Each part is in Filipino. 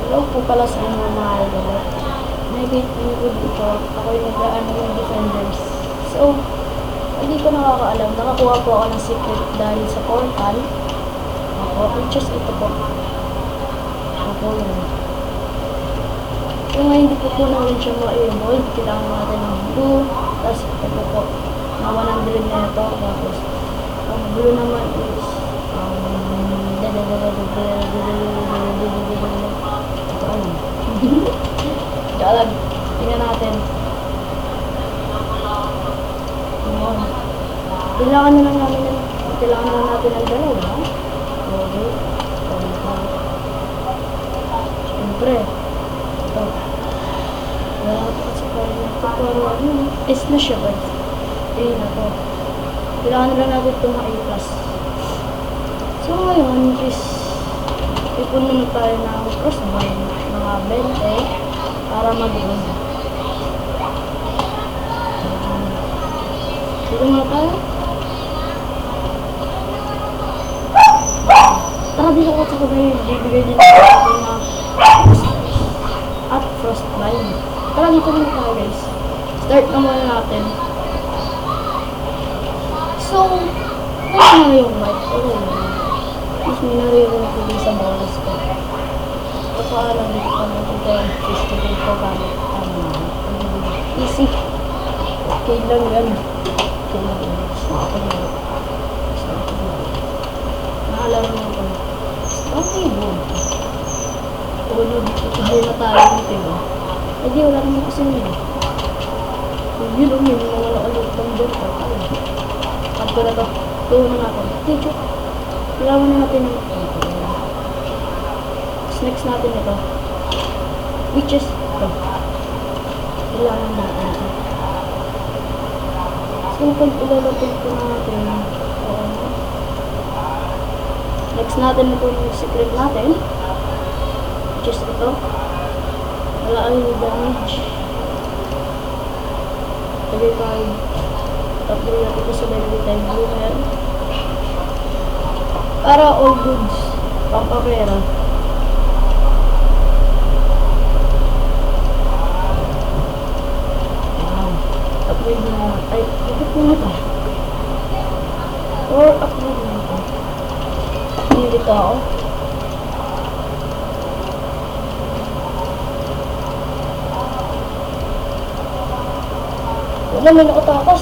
Hello po pala sa mga idol. Nag-gate po yung dito. Ako yung naglaan ng defenders. So, hindi ko nakakaalam. Nakakuha po ako ng secret dahil sa portal. Ako, which is ito po. Ako yun. Kung hindi po naman siya ma-evolve, kailangan natin ng blue. Tapos ito po, na 100 na ito. Tapos, ang blue naman is Dalag, tingnan natin. Kailangan na lang natin ng dalaw, ha? Okay. Siyempre. Ito. Wala ko kasi parang ano, is na siya, guys. Ayun na to. Kailangan na lang natin itong A+. So ngayon is ipunin tayo ng crossbind mga 20 para mag-iwan. Dito muna tayo. Tara dito ko sa kabay, bibigay din natin na at frostbind. Tara dito muna tayo, guys. Start na muna natin. So, ano na yung mic? Mas minaririnig ko din sa bonus ko. Kapaalam dito ko magpunta yung festival ko gamit. Easy. Okay lang yan. Okay lang yan. Naalala mo ko. Okay, boom. Ulo, dito na tayo dito, diba? Hindi, wala naman kasi nila. Yun, yung mga nakalutang doon. At ko na to. Tuho na natin. Teacher. Kailangan na natin yung next natin ito. Which is ito. Kailangan natin ito. So, pag ilalapit ko natin, next natin ito yung secret natin. Which is ito. Wala ay damage. Lagay tayo. Tapos natin ito sa dagdag tayo blue hair. Para all goods, pampapera. Upgrade na, ay, upgrade mo na ito. Or upgrade na ito. Hindi ka ako. Wala, may nakatakas.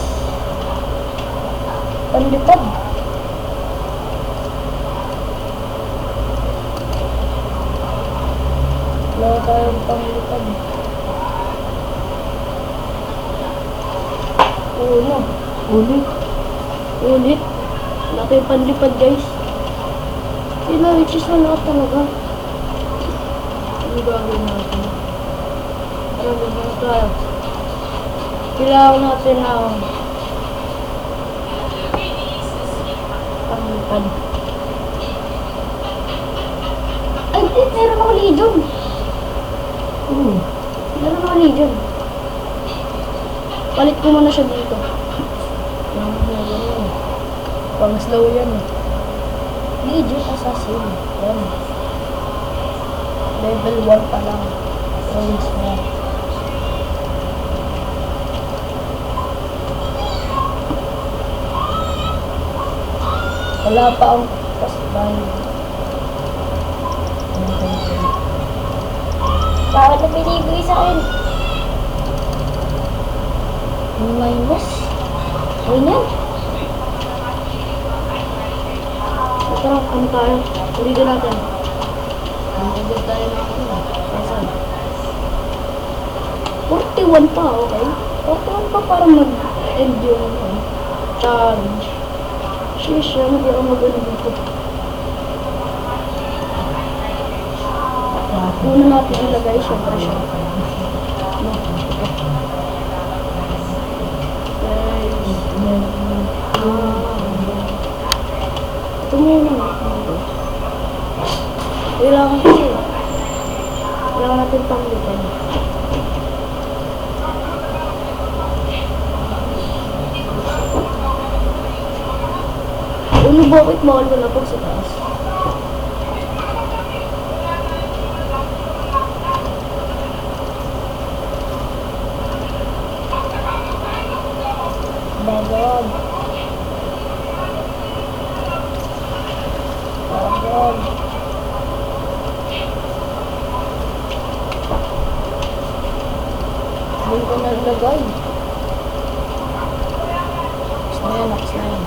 Panlipad. Wala tayong panglipad. Uno. Ulit. Wala tayong panlipad, guys. Sila, which is wala talaga. Ano gagawin natin? Gagawin na tayo. Kailangan natin ng panlipad. Ay, meron ako legion. Meron ako legion. Palit ko muna siya dito. Pang slow yan eh. Legion assassin. Yan. Level 1 pa lang. Rollins mo. Wala pa ang kasbay. Bakit na pinibigay sa akin? Minus? Ganyan? Tara, kami tayo. Ulitin natin. Ulitin tayo na ako. Pasan? 41 pa, okay? 41 pa para mag-end yung challenge. Sheesh, hindi ako mag-end dito. Una natin ilagay, syempre siya. Ito muna. Kailangan kasi. Kailangan natin panglitan. Bakit bawal wala pag sa taas? Bagag. Bagag. Hindi ko nalagay. Next na yan, next na yan.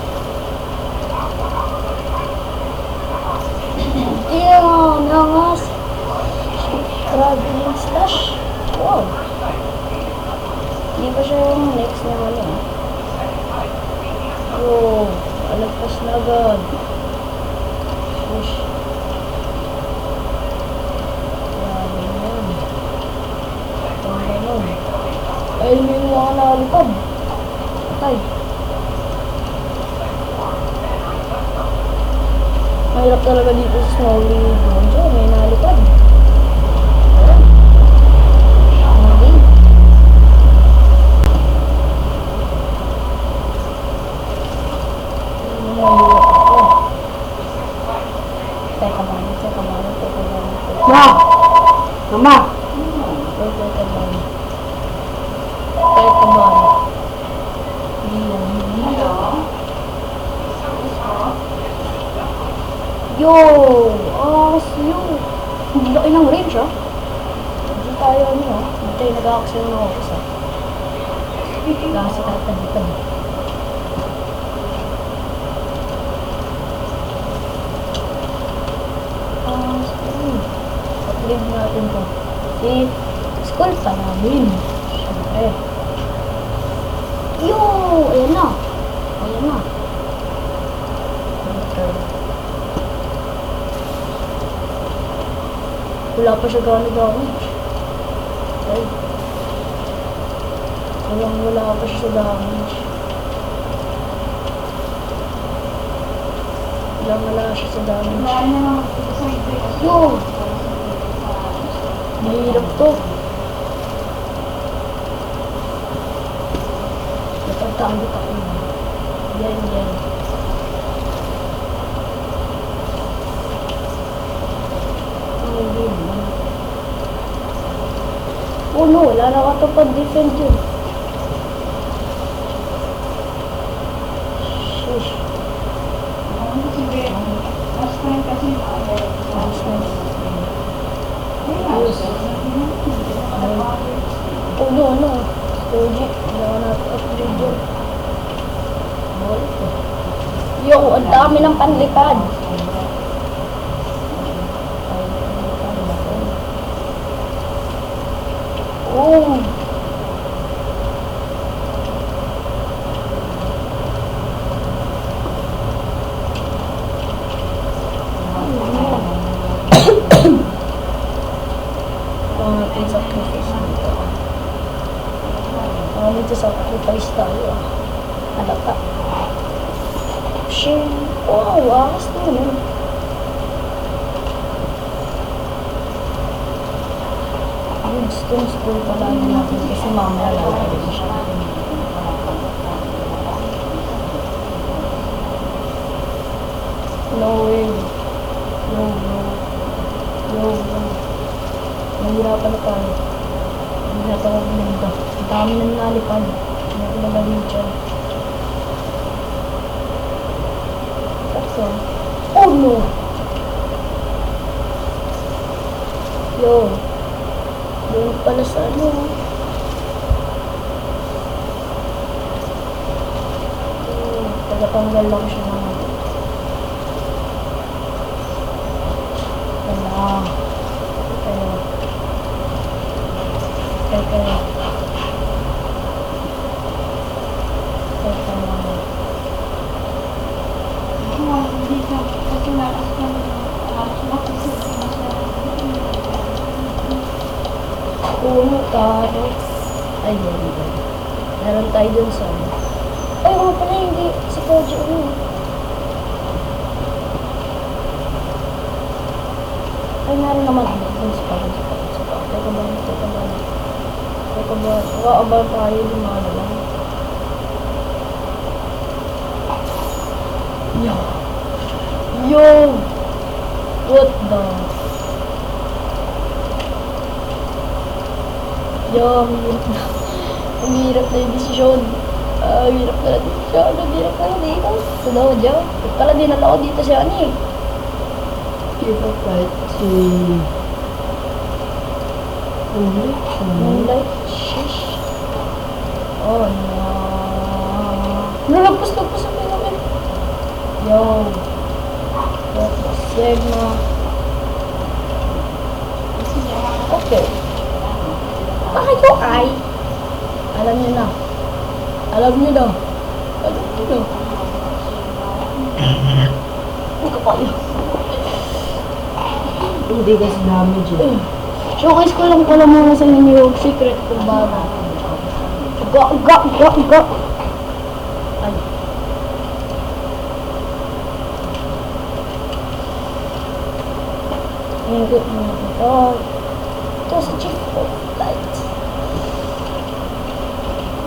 Damn, nangas. Traveling slash. Wow. Hindi pa siya yung next na ano. Oh, alagpas na agad. Shush. Grabe yan. Ang ganon. Ay, may mga nakalipad. Patay. Mahirap talaga dito sa Snowy Gonzo. May nalipad. Ayan. Hindi. Teka ba? Ma! Mama! Teka ba? Teka ba? Yo! You! Hindi laki ng range, ah. Hindi tayo, ano, ah. Hindi tayo nag-a-axel ng office, ah. Kasi tatalipan. At-leave natin to. Si school pa namin. Siyempre. Yo! Ayan na. Ayan na. Okay. Wala pa siya gano'n damage. Okay. Wala pa siya sa damage. Wala siya sa damage. Yo! Mahirap to. Napagtalo pa ko. Yan. Oh no, wala na katupad defend yun. Shush. Last time kasi Oh no. Stoji. Wala na upgrade yun. Yo, ang dami ng panlipad. Oh. Sacrifice tayo, ah. Halata. Shit. Wow, akas na yun. Yung stone school pala natin kasi mamaya lalagay siya. No way. No. Nahirapan na tayo. Hindi na tayo binigda. Ang dami na nalipad. Hindi ko nalagay dyan. Kasi, oh no! Yo. Doon pala sa ano. Tagatanggal lang siya ng Okay. Puno tayo. Ayun. Meron tayo dun sa ano. Ay, mga pala hindi. Si Koji ano. Ay, meron naman ano. Dun sa pa. Teka ba? Wala tayo lumano lang. Yo! What the? Yo, ang hirap na yung desisyon. Hirap pala dito siya. Hirap pala dito. Sa dojo. Hirap pala dinala ko dito siya ni. Keep up fight si... Moonlight. Shish. Oh, no. Nalagpas sa pinagin. Yo. Sigma. Okay. Bakit ko ay? Alam niyo na. Alam niyo na. Alam niyo na. Hindi ko pa yun. Hindi kasi damage eh. Showcase ko lang pala muna sa inyo yung secret kung bago. Ga. Ay. Ingot mo ito. Ito sa chief of light.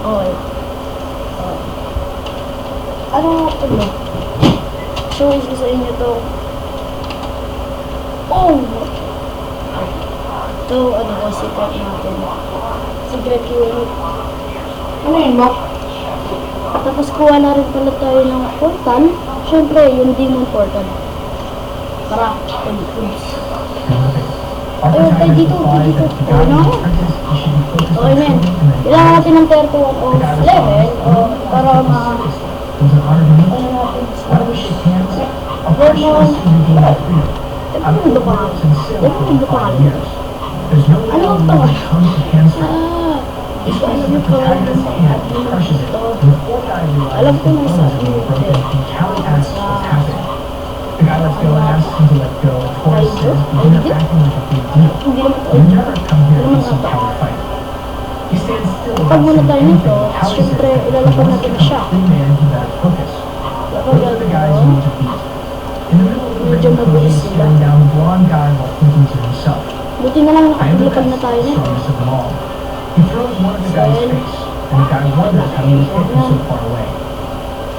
Okay. Ano nga ito ba? Showcase ko sa inyo to. Oh! Ito, ano ko, secret natin. Secret unit. Ano yun mo? Tapos kuha na rin pala tayo ng portal. Siyempre, yung demon portal. Para, goods. Ayun tayo dito. Okay na. Okay na yan. Kailangan natin ng 31 of level para ano natin sa demon. Ano mundo pa nga? Ano ang to? Ito alam yung pangalan ng ito. Alam ko na sa The guy lets go and asks him to let go. Taurus says he's not acting like a big deal. You never come here to see Callie fight. He stands still Pag without muna saying tayo anything. nito, Callie siyempre says, ilalaban natin siya. big man who better focus. Those are the guys you need to beat. In the middle of the Medyo ring, Koji mabilis is sila. staring down the blonde guy while thinking to himself. Buti na lang I am the nakapilipan na best, tayo nito. strongest of them all. He throws one at the guy's face, and the guy wonders how he was hit from so far away.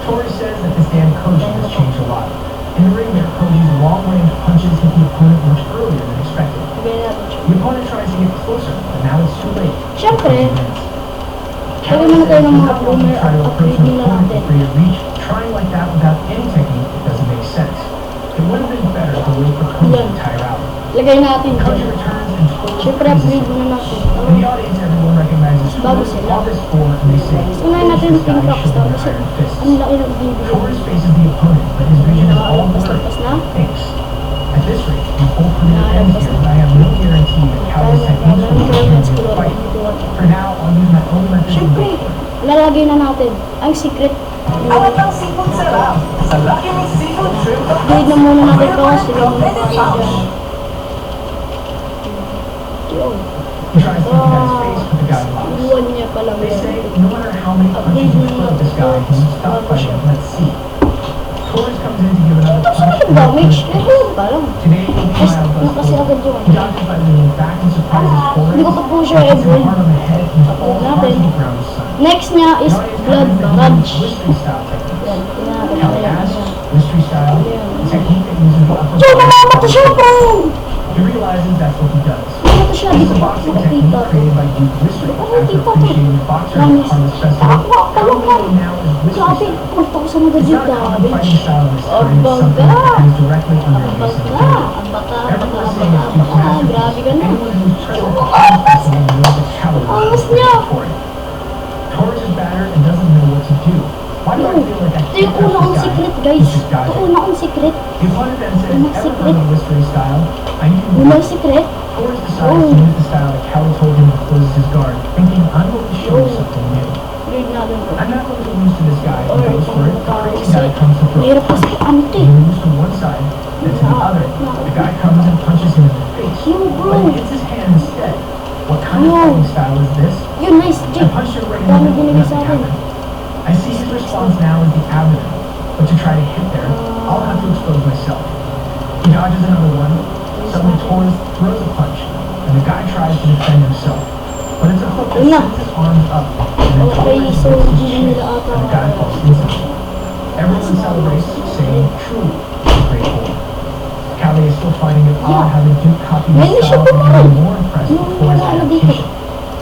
Tori says that this damn Koji has changed a lot. In the ring there, Koji's long-range punches hit the opponent much earlier than expected. Sabihin natin siya. The opponent tries to get closer, but now it's too late. Siyempre, Koji wins. lagyan muna tayo ng He's mga not one to bloomer try at to approach upgrade an nila opponent natin. before you reach. Trying like that without any technique doesn't make sense. It would have been better to wait for Koji to tire out. Lagay natin Koji dyan. returns and Tori Siyempre, freezes upgrade him. muna natin. In the audience, everyone recognizes Bago Tori sila. on this floor, and they say, Unahin natin "This yung guy pink rocks. should be Tapos, an iron fist." ang laki ng bibigyan. Torres faces the opponent, but his vision is all blurry. Lampas na. Thanks. At this rate, the whole career ends here, and I have no guarantee that Callie's techniques will be able to fight. For now, I'll use my own methods of Siyempre, work. lalagay na natin ang secret. Alatang seafood sarap. Sa laki ng seafood shrimp. Upgrade na muna natin ito. Sila muna tayo dyan. Yun. He tries to hit the guy's face, but the guy blocks. Iwan niya pala They meron. say, no matter how many punches you throw at this guy, he won't stop fighting. Let's see. Torres comes in to give another Ito sa punch. damage. Meron pa lang. Today, he'll Kasi try out kasi less agad yung He dodges by leaning back and surprises Torres. Hindi ko pa po siya He hits him ever. hard on the head and Tapos falls hard natin. to the ground with son. Next niya is The audience Blood comments that he Rage. uses mystery style techniques. Yan, tingnan natin. Kelly Ayan, asks, ayan. mystery style, a technique that uses the upper So, body namamatay siya to pa! He realizes that's what he does. Namamatay siya. Di This is ko a boxing technique makikita. created by Duke Mystery Ano after kita to? appreciating boxers Promise. on this festival. How we know now is mystery Grabe, style. punta ko sa mga It's dyan. not a common Garbage. fighting style of this kind. It's Abangga. something that depends directly on your Ang base of baka. ability. Ang baka. Everyone is saying it's Duke's masterpiece. Grabe ka na. Anyone who's present at the film festival knows that Callie Angas was niya. prepared for it. Torres is battered and doesn't know what to do. Why do I feel like I Ito yung can't una touch kong this guy? secret, guys. He's just Ito dodging. una kong secret. The opponent then says, Unang ever secret. heard of mystery style? I need to Unang secret. Torres decides to use the style that Callie told him to close his guard, thinking, I'm going to show you something new. Grade natin to. I'm not going to lose to this guy who Or goes for it. The kasi crazy guy comes to throw. mahirap kasi ano to He eh. moves to one side, then to the other. The guy comes and punches him in the face. Yo, bro. But he hits his hand instead. What kind of No. fighting style is this? Yun, nice. I Jake. punched him right in the Dami middle. binigay sa Nothing akin. happened. I see his response now as the abdomen. But to try to hit there, I'll have to expose myself. He dodges another one. Suddenly Torres throws a punch, and the guy tries to defend himself. But it's a hook that Yun na. sends his arms up, and then Okay, Torres so hits his hindi shin, nila ata and the guy falls instantly. Everyone celebrates, saying, truly, a great goal. Callie is still finding it odd how the Duke copied his Ngayon siya style and pumaray. even more impressed Yung before his wala na dito. adaptation.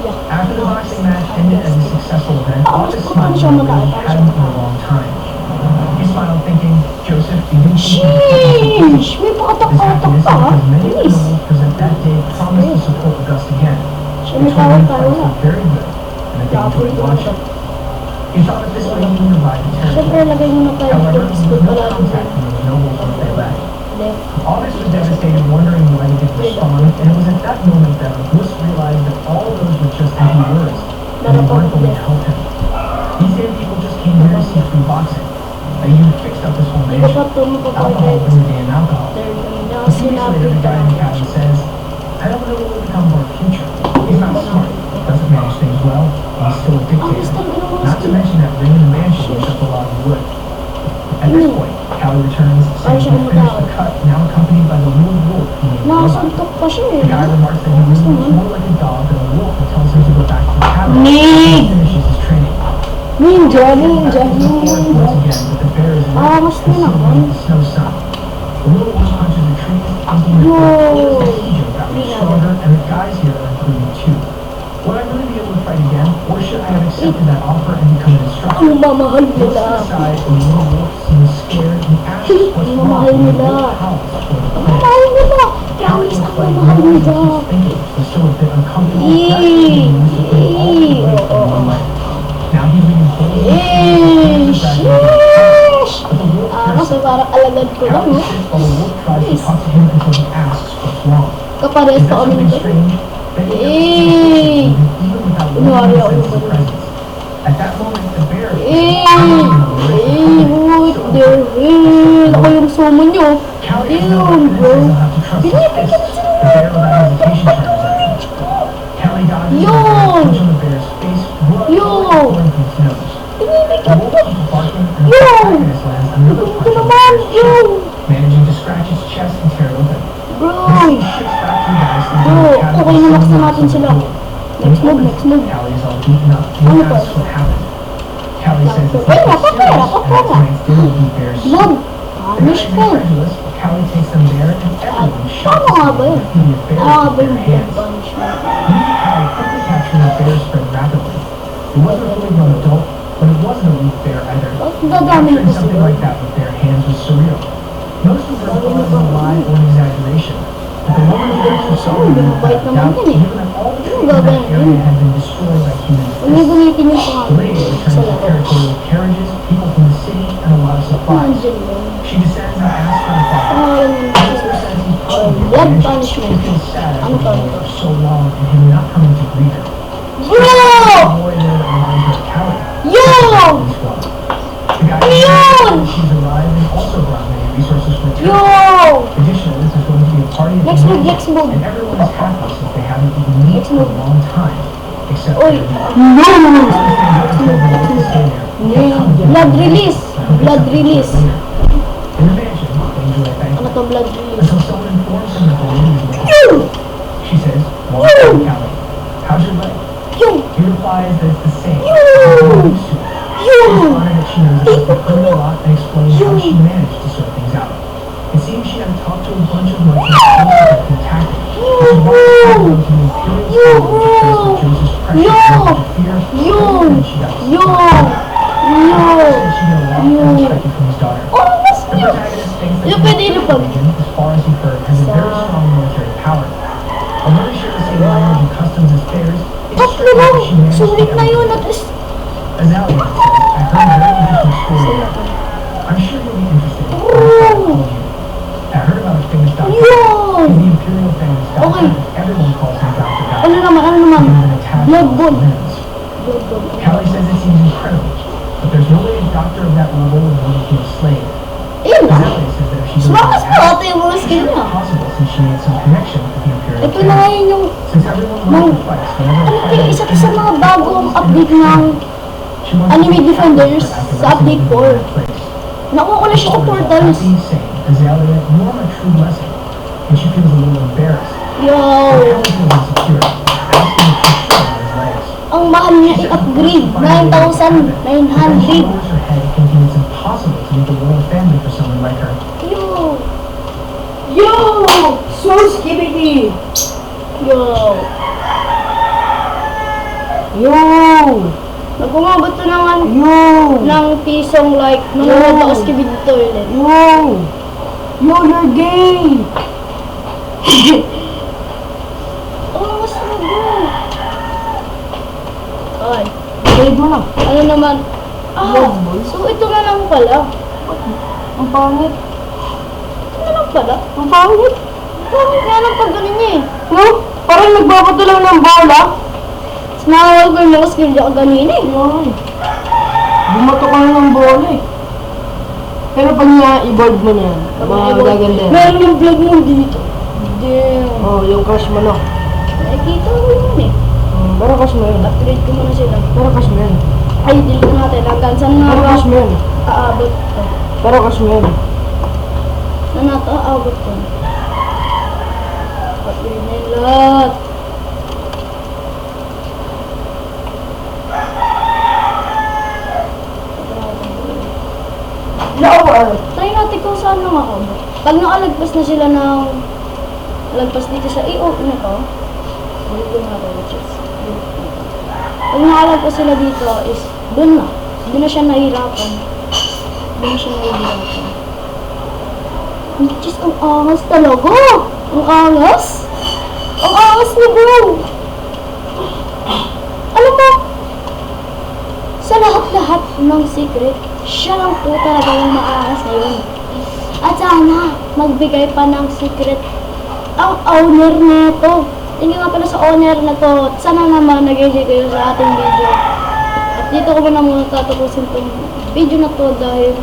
Yeah. After the boxing match ended as a successful event, Tapos August kung paano smiled siya and mataas. said Ah, because many of the nice. girls present that day promised to support Gus again. Siya They may told him the tawag tayo fights na. were very good and that they enjoyed watching. He thought that this way he would revive the Siyempre, territory. lagay mo na tayo However, ng there school was no pala contact from those nobles once they left. Left. August was devastated, wondering why he didn't respond, and it was at that moment that Bliss realized that all of those were just empty words, and they weren't going to help him. These damn people just came here to see free boxing. That you had fixed up this whole Hindi ko mansion. pa ito Alcohol mapapalit. was a damn alcohol. There, na A few years sinabi later, the ka guy in the cabin says, I don't know what will become of our future. He's not smart, doesn't manage things well, and he's still a Ang dictator. gusto ko naman Not to mention that ring in the mansion makes up a lot of wood. At this point, Callie returns, saying he finished the cut, now accompanied by the little wolf he named Levi. Nakasuntok pa siya The eh. guy remarks that he really looks more like a dog than a wolf and tells him to go back to the cabin Nig! and finishes his training. Ninja, Back ninja, to the forest ninja. once again, but the bear is Ah, red mas and silver naman. with the snow sun. The little wolf punches the trees, thinking that Yo! the Ichijo got me stronger, and the guys here are improving too. Would I really be able to fight again, or should I have accepted that offer and become an instructor? Ang mamahal Looks nila. aside, the little wolf seems scared and asks what's Ang wrong, mamahal and the nila. wolf howls for the Ang plan. mamahal nila. Callie Promise, looks ang like mamahal no one nila. keeps thinking, was still a bit uncomfortable, Eee! gradually used to think all the way Eee! from one life. Now he's reading boldly Eh, through the graduating, sheesh! but the wolf Ah, hears kasi parang alagad ko lang, Callie no? sits while the wolf tries to talk to him until he asks what's wrong. Kapares Is pa that kami something nito. strange? Then he Eh! even without Kunwari ako looking yung his ganun. presence. At that moment, the bear Eh! What the hell? Ako yung sumo nyo. Callie has no Yun, confidence bro. and he'll have to trust his Binibigyan fists. sila The bear without hesitation turns at him. Callie dodges Yun. and punch on the bear's face, blood Yun. pouring from his nose. The Binibigyan wolf ko. keeps barking and the Yun. protagonist lands another Ito punch on the naman, bear's yun. chest, managing to scratch his chest and tear it open. Bro. The scene shifts back to the guys Bro, in the cabin okay na with max na someone natin else sila. on the pool. Next move, next move. Callie is all beaten up. He Ano asks ba? what happened. Callie says it's Papaya, nothing papaya, serious and papaya. that tonight's dinner will be bear's Blood. soup. The Punish guys ko. incredulous, but Callie takes them there and everyone shocks Tama nga ba yun? that he had bears Ah, in ba their yung blood hands. punishment? Leaving Callie quickly capturing the bear spread rapidly. It wasn't a fully grown adult, but it wasn't a weak bear either. Bakit dadami Capturing ko something sila? like that with bare hands was surreal. Most of her thought it was a lie or an exaggeration. But the woman who was so Binabait naman doubt, yan eh. even that all the Yung trees in that gagawin area yun. had been destroyed by human Huwag fists. gamitin yung The pangalan lady sa returns to the laro. territory with carriages, people from the city, and a lot of supplies. Nandiyan yun. She descends and asks for her father. Pangalan yun. Sister says he's probably Blood dead. punishment. She feels sad after Ano being to? away for so long and him not coming to greet her. Bro! The boy there that reminds her of Callie. Yo! The guy Yun! she's arrived and also brought many resources for Yo! tourists. Additionally, this is going to be a party at Next the move, mansion, next move. and everyone is happy since they haven't eaten meat Next for a move. long time, except for Oy! the meat. No! Blood Blood release! Blood release! In the mansion, they enjoy a Ano banquet to blood release? until someone informs them that the lady is late. Yo! She says, "Well, Yo! Callie, how's your leg?" Yo! He replies that it's the same. Yo! She's used to it. Yo! She's honored that she knows about the criminal lot and explains how she managed to sort things out. It seems she had to talk to a bunch of merchants and tactics, which is why she had to go to the Imperial School to transfer Joseph's precious work to fear, Yo! and she got Yo! stuck. Yo! Said she got a lot Yo! unexpected from his daughter. Oh, mas The nyo! protagonist thinks that Yo, the pwede Imperial ilupag. Legion, as far as he heard, has a very strong military power. Although they share the same language and customs as theirs, it's Tatlo strange lang! that she managed to Sulit get na away. yun at least. Azalea says, I heard a very interesting story. I'm sure you'll be interested. Oh. I heard about a famous doctor. Yun! He's the Imperial family's doctor. Okay. Everyone calls him Dr. Guy. Ano naman, ano naman? He's been attacked Blood by bond. limbs. Blood bond. Callie says it seems incredible, but there's no way a doctor of that level would want to kill a slave. Ayun lang. Azalea says that if she Sumakas doesn't pa ask, ate yung mga it's skill sure niya. possible since she made some connection with the Imperial Ito na nga family. yun yung Since everyone Mang- loves the fights, whenever a ano fight kaya is isa sa mga bagong update ng she wants to Anime be Defenders after sa update wrestling in 4. the place. Nakuha ko na siya sa portals. Happy, saying, Azalea, you are my true blessing. And she feels a little embarrassed. Yo! Callie feels insecure, asking if she's sure about his legs. Ang mahal niya i-upgrade. 9,900. She lowers her head, thinking it's impossible to make a royal family for someone like her. Yo! Yo! So skibidi! Yo! Yo! Nagumabot to naman Yo! ng pisong like nung Yo. nagbakas kibid toilet. Yo! Yo, you're gay! Oh, mas na bro. Ay, Grade mo na. ano naman? Love boy. So ito na lang pala. Ang pangit. Ito na lang pala. Ang pangit. Bakit nga lang pag ganun niya eh? No? Parang nagbabato lang ng bola. Nakawal ko yung mga skill niya kanina eh. Yun. Bumato ka na ng bola eh. Pero pag na-evolve mo na yan, magaganda yan. Meron yung vlog mo dito. Damn. Oh, yung crush mo no. Nakikita ko yun eh. Pero crush mo yun. Upgrade ko muna sila. Pero crush mo yun. Ay, delete natin. Hanggang saan nga Pero ba crush mo yun. aabot ko? Pero crush mo yun. Na nato aabot ko. Upgrade na yung lahat. Lower! Try natin kung saan lang ako. Pag nakalagpas na sila ng lagpas dito sa EO na to, ulit ko nga to, which is pag nakalagpas sila dito is dun na. Doon na siya nahihirapan. Doon na siya nahihirapan. Which is ang angas talaga! Ang angas! Ang angas ni bro! Alam mo, sa lahat-lahat ng secret, siya lang po talaga yung maangas ngayon. At sana, magbigay pa ng secret ang owner nito. Tingin nga pala sa owner na to. Sana naman nag-enjoy kayo sa ating video. At dito ko muna tatapusin itong video na to dahil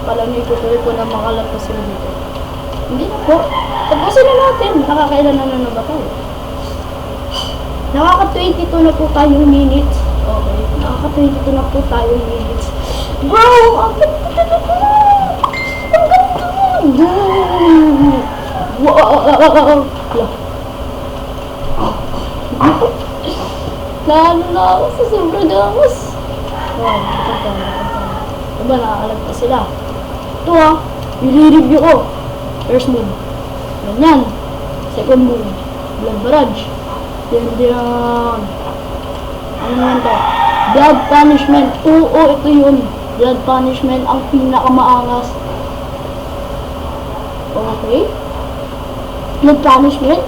pala nyo itutuloy ko na makalagpas sila dito. Hindi na po. Tapusin na natin. Nakakailan na ba tayo? Nakaka-22 na po tayong minutes. Okay. Nakaka-22 na po tayong minutes. Bro! Ang ganda talaga! Ang ganda! Wow! Lalo na ako sa sobrang angas. Wow, diba nakakalagpas sila? Ito ah, i-review ko. First move. Ganyan. Second move. Blood barrage. Yan. Ano naman to? Blood punishment. Oo, ito yun. Blood punishment ang pinakamaangas. Okay. Blood punishment.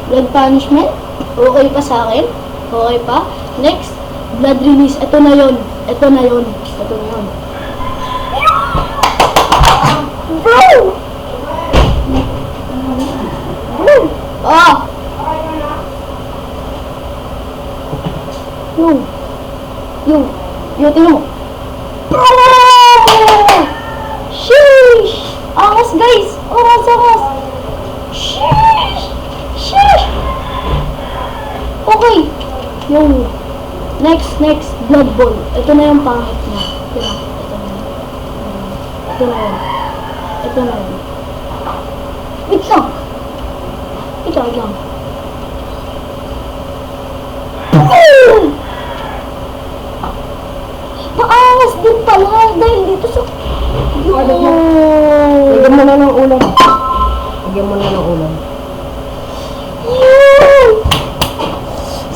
Blood punishment. Okay pa sa akin. Okay pa. Next. Blood release. Ito na yun. Ito na yun. Ito na yun. Bro! Bro! Ah! Yung, tingnan mo. Sheesh! Angas guys! Angas! Sheesh! Okay. Yung, next, blood ball. Ito na yung pangit niya. Ito na yun. Wait lang. Maangas din pala dahil dito sa... Lagyan mo na ng ulam.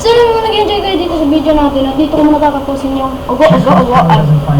So, nag-enjoy kayo dito sa video natin at dito ko muna tatapusin yung Doesn't find